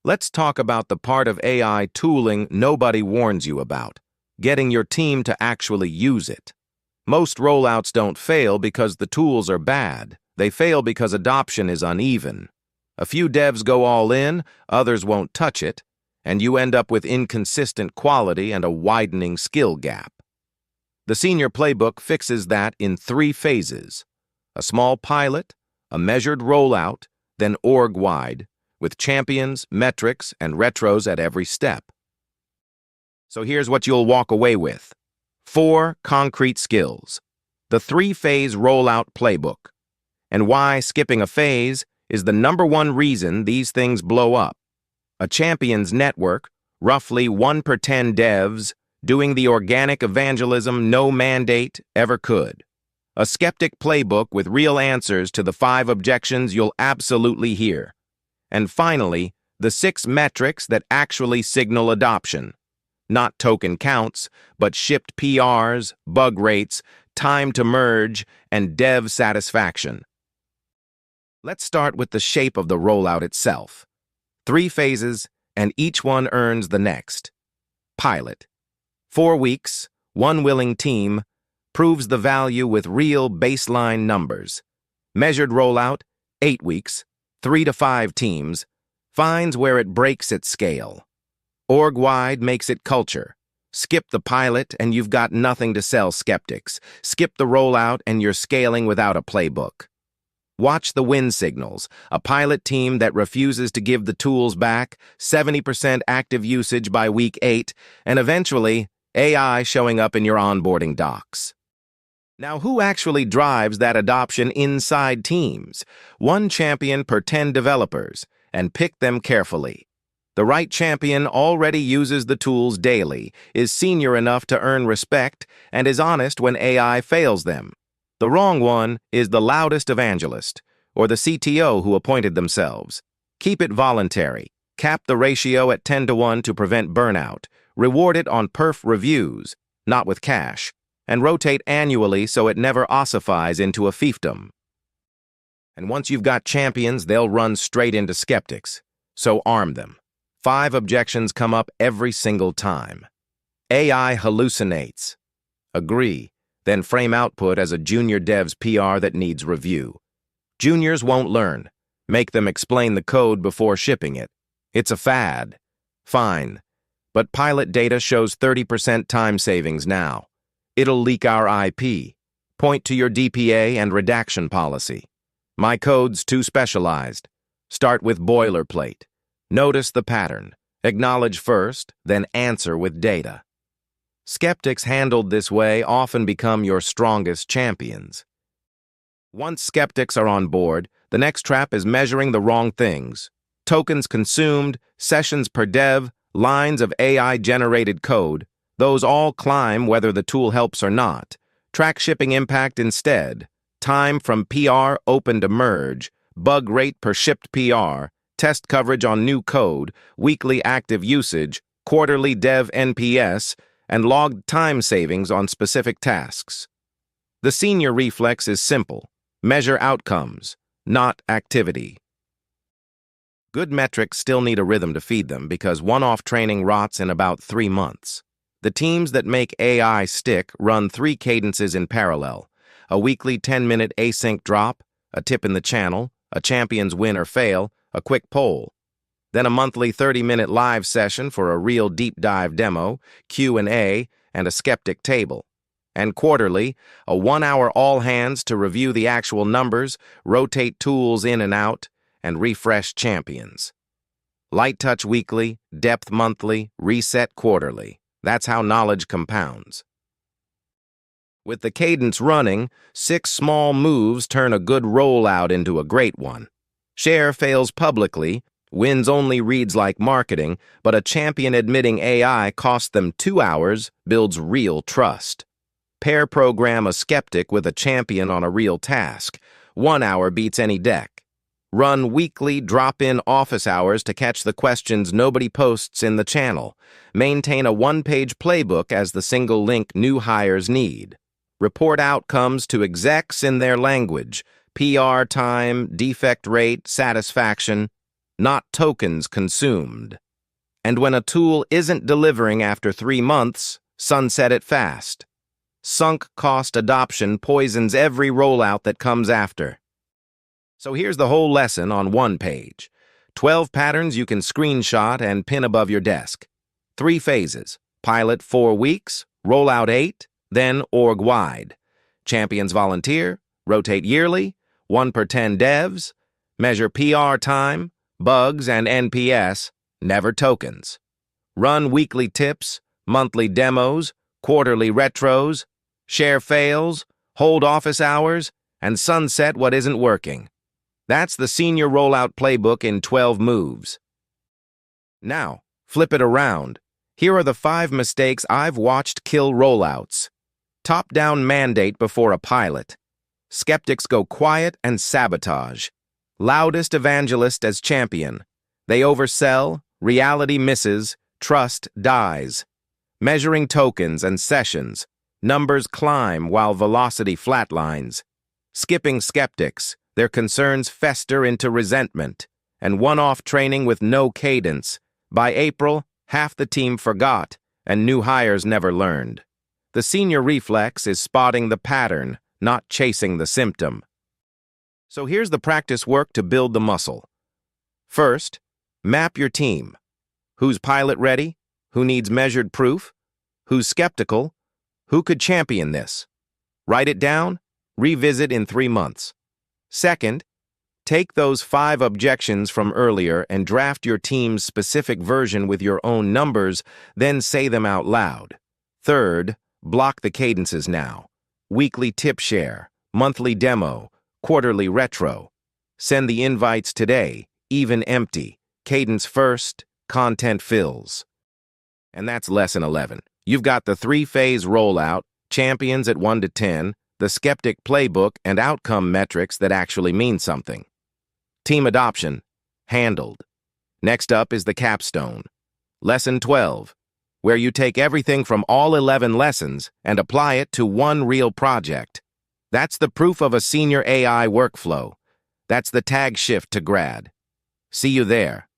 Let's talk about the part of AI tooling nobody warns you about, getting your team to actually use it. Most rollouts don't fail because the tools are bad. They fail because adoption is uneven. A few devs go all in, others won't touch it, and you end up with inconsistent quality and a widening skill gap. The senior playbook fixes that in 3 phases: a small pilot, a measured rollout, then org-wide, with champions, metrics, and retros at every step. So here's what you'll walk away with. 4 concrete skills. The 3-phase rollout playbook. And why skipping a phase is the #1 reason these things blow up. A champions network, roughly 1 per 10 devs, doing the organic evangelism no mandate ever could. A skeptic playbook with real answers to the 5 objections you'll absolutely hear. And finally, the 6 metrics that actually signal adoption. Not token counts, but shipped PRs, bug rates, time to merge, and dev satisfaction. Let's start with the shape of the rollout itself. 3 phases, and each one earns the next. Pilot. 4 weeks, 1 willing team, proves the value with real baseline numbers. Measured rollout, 8 weeks, 3 to 5 teams, finds where it breaks at scale. Org-wide makes it culture. Skip the pilot and you've got nothing to sell skeptics. Skip the rollout and you're scaling without a playbook. Watch the win signals. A pilot team that refuses to give the tools back, 70% active usage by week 8, and eventually, AI showing up in your onboarding docs. Now, who actually drives that adoption inside teams? 1 champion per 10 developers, and pick them carefully. The right champion already uses the tools daily, is senior enough to earn respect, and is honest when AI fails them. The wrong one is the loudest evangelist, or the CTO who appointed themselves. Keep it voluntary. Cap the ratio at 10-to-1 to prevent burnout. Reward it on perf reviews, not with cash, and rotate annually so it never ossifies into a fiefdom. And once you've got champions, they'll run straight into skeptics, so arm them. 5 objections come up every single time. AI hallucinates. Agree, then frame output as a junior dev's PR that needs review. Juniors won't learn. Make them explain the code before shipping it. It's a fad. Fine. But pilot data shows 30% time savings now. It'll leak our IP. Point to your DPA and redaction policy. My code's too specialized. Start with boilerplate. Notice the pattern. Acknowledge first, then answer with data. Skeptics handled this way often become your strongest champions. Once skeptics are on board, the next trap is measuring the wrong things. Tokens consumed, sessions per dev, lines of AI-generated code, those all climb whether the tool helps or not. Track shipping impact instead. Time from PR open to merge, bug rate per shipped PR, test coverage on new code, weekly active usage, quarterly dev NPS, and logged time savings on specific tasks. The senior reflex is simple. Measure outcomes, not activity. Good metrics still need a rhythm to feed them because one-off training rots in about 3 months. The teams that make AI stick run 3 cadences in parallel: a weekly 10-minute async drop, a tip in the channel, a champion's win or fail, a quick poll. Then a monthly 30-minute live session for a real deep dive demo, Q&A, and a skeptic table. And quarterly, a 1-hour all-hands to review the actual numbers, rotate tools in and out, and refresh champions. Light touch weekly, depth monthly, reset quarterly. That's how knowledge compounds. With the cadence running, 6 small moves turn a good rollout into a great one. Share fails publicly, wins only reads like marketing, but a champion admitting AI cost them 2 hours builds real trust. Pair program a skeptic with a champion on a real task. 1 hour beats any deck. Run weekly drop-in office hours to catch the questions nobody posts in the channel. Maintain a 1-page playbook as the single link new hires need. Report outcomes to execs in their language. PR time, defect rate, satisfaction. not tokens consumed. And when a tool isn't delivering after 3 months, sunset it fast. Sunk cost adoption poisons every rollout that comes after. So here's the whole lesson on one page. 12 patterns you can screenshot and pin above your desk. 3 phases: pilot 4 weeks, rollout 8, then org-wide. Champions volunteer, rotate yearly, 1 per 10 devs, measure PR time, bugs, and NPS, never tokens. Run weekly tips, monthly demos, quarterly retros, share fails, hold office hours, and sunset what isn't working. That's the senior rollout playbook in 12 moves. Now, flip it around. Here are the 5 mistakes I've watched kill rollouts. Top-down mandate before a pilot. Skeptics go quiet and sabotage. Loudest evangelist as champion. They oversell, reality misses, trust dies. Measuring tokens and sessions. Numbers climb while velocity flatlines. Skipping skeptics, their concerns fester into resentment. And one-off training with no cadence. By April, half the team forgot, and new hires never learned. The senior reflex is spotting the pattern, not chasing the symptom. So here's the practice work to build the muscle. First, map your team. Who's pilot ready? Who needs measured proof? Who's skeptical? Who could champion this? Write it down, revisit in 3 months. Second, take those 5 objections from earlier and draft your team's specific version with your own numbers, then say them out loud. Third, block the cadences now. Weekly tip share, monthly demo, quarterly retro. Send the invites today, even empty. Cadence first, content fills. And that's lesson 11. You've got the 3-phase rollout, champions at 1 to 10, the Skeptic playbook, and outcome metrics that actually mean something. Team adoption, handled. Next up is the capstone. Lesson 12, where you take everything from all 11 lessons and apply it to one real project. That's the proof of a senior AI workflow. That's the tag shift to GRAD. See you there.